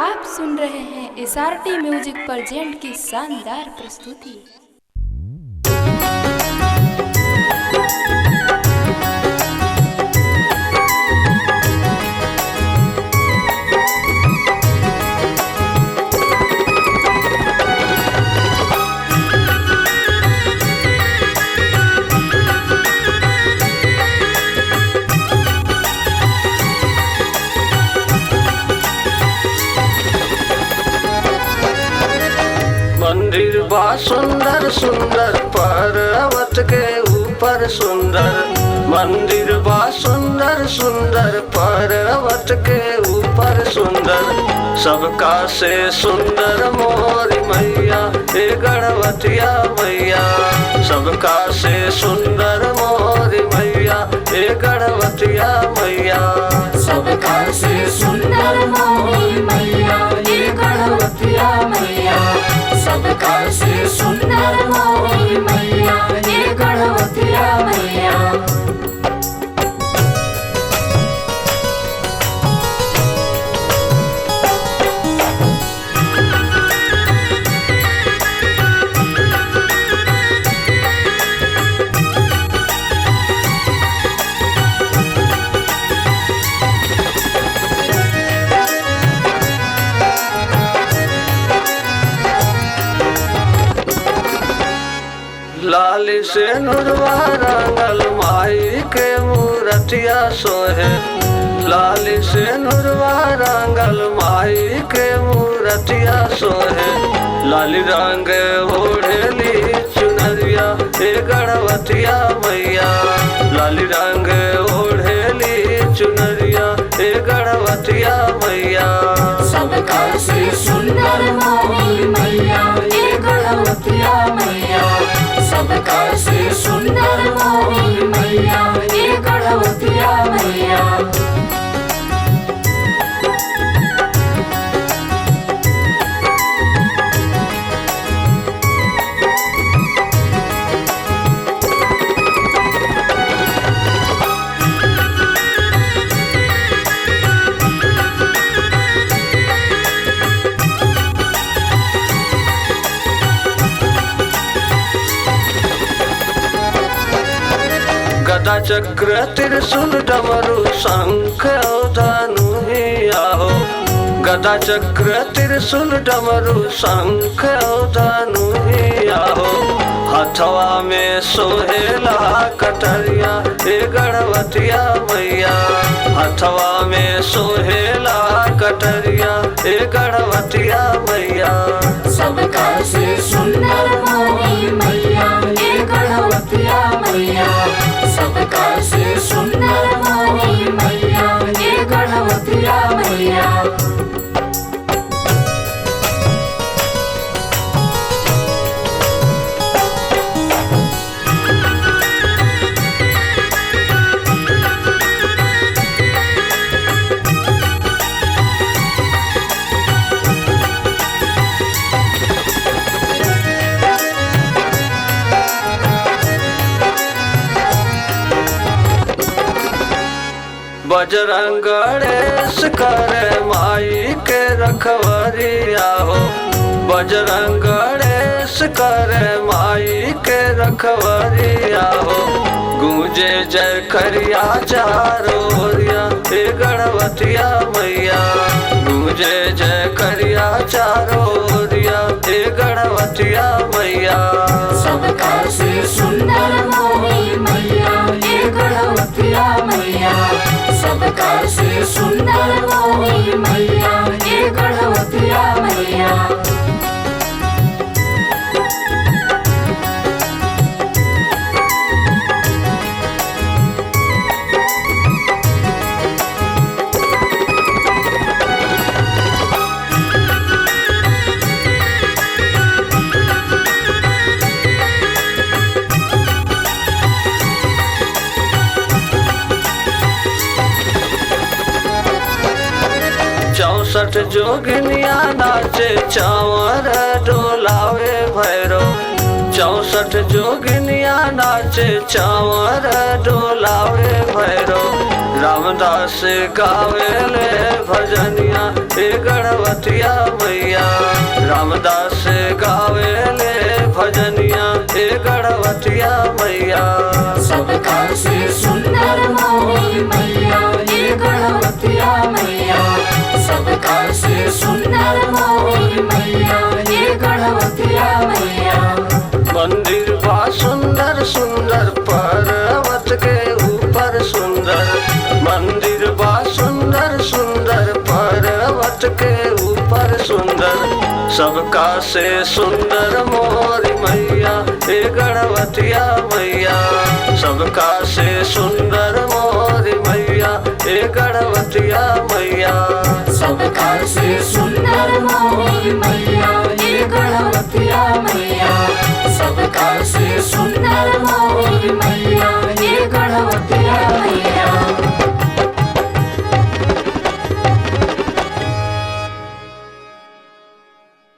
आप सुन रहे हैं SRT म्यूजिक प्रेजेंट की शानदार प्रस्तुति। मंदिर बा सुंदर सुंदर पर्वत के ऊपर सुंदर, मंदिर बा सुंदर सुंदर पर्वत के ऊपर सुंदर, सबका से सुंदर मोरी मैया हे गणवतिया मैया, सबका से सुंदर मोरी मैया हे गणवतिया मैया, सबका से सुंदर मोरी मैया हे गणवतिया मैया, सबका से सुंदर मोरी मैया हे गणवतिया मैया। लाली से नुरवा रंगल माई के मूरतिया सोहे, लाली से नुरवा रंगल माई के मूरतिया सोहे, लाली रंग ओढ़ेली चुनरिया हे गणवतिया मैया, लाली रंग ओढ़ेली चुनरिया हे गणवतिया मैया, सबका से सुंदर मोरी मैया हे गणवतिया मैया, सबका से सुंदर मोरी मैया हे गणवतिया मैया। गदा चक्र त्रिशूल डमरू शंख धनु ही आहो, गदा चक्र त्रिशूल डमरू शंख धनु ही आहो, हथवा में सोहेला कटरिया हे गणवतिया मैया, हथवा में सोहेला कटरिया हे गणवतिया मैया, सबका से सुंदर मोरी मैया हे गणवतिया मैया, सबका से सुंदर मोरी मैया हे गणवतिया मैया। बजरंग गणेश करे माई के रखवरिया हो, बजरंग गणेश करे माई के रखवरिया हो, गूंजे जय करिया चारों ओरिया हे गणवतिया मैया, गूंजे जय करिया चारों ओरिया हे गणवतिया मैया, सबका से सुंदर मोरी मैया हे गणवतिया मैया, सबका से सुंदर मोरी मैया हे गणवतिया मैया। चौसठ जोगिनिया नाचे चावर डोलावे भैरो, चौसठ जोगिनिया नाचे चावर डोलावे भैरो, रामदास गावे ले भजनिया ए गढ़वतिया मैया। रामदास गावे ले भजनिया ए गढ़वतिया मैया। सबका से सुंदर मोरी मैया ए गढ़वतिया मैया। सबका से सुंदर मोरी मैया ए गढ़वतिया मैया। मंदिर बा सुंदर सुंदर पर्वत के ऊपर सुंदर। मंदिर बा सुंदर सुंदर पर्वत के ऊपर सुंदर। सबका से सुंदर मोरी मैया ए गढ़वतिया मैया। सबका से सुंदर मोरी मैया ए गढ़वतिया मैया। सबका से सुंदर मोरी मैया ए गढ़वतिया मैया। सबका से सुंदर मोरी मैया ए गढ़वतिया मैया।